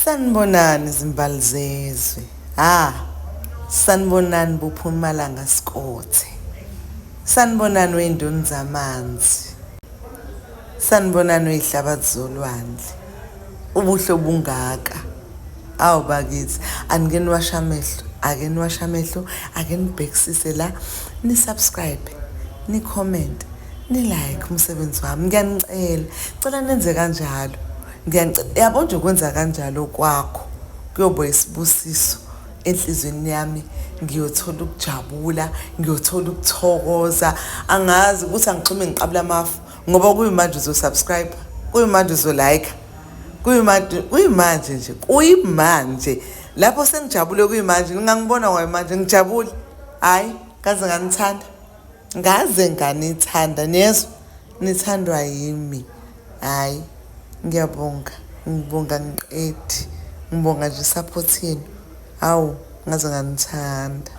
Sanibonani izimbali zezwe. Sanibonani buPhumumalanga Sikothe. Sanibonani wey'ndoni zamanzi. Sanibonani wey'hlabathi zolwandle. Ubuhle bungaka. Awu bakithi, anike niwashe amehlo, ake niwashe amehlo, ake nibhekisise la, ni-subscribe, ni-comment, ni-like umsebenzi wami. Ngiyanicela, cela nenze kanjalo. Yabo nje ukwenza kanjalo kwakho kuyoba isibusiso enhlizweni yami, ngiyothola ukujabula, ngiyothola ukuthokoza. Angazi ukuthi angixhume ngiqabula amafu ngoba kuyimanje uzosubscribe, kuyimanje uzolike, kuyimanje nje, kuyimanje lapho sengijabule. Kuyimanje ngingangibona ngoyimanje ngijabule. Hayi ngaze nganithanda, ngaze nganithanda, niyezwa nithandwa yimi. Hayi ngiyabonga, ngibonga ngiqedi, ngibonga nje support yenu. Hawu ngaze nganithanda.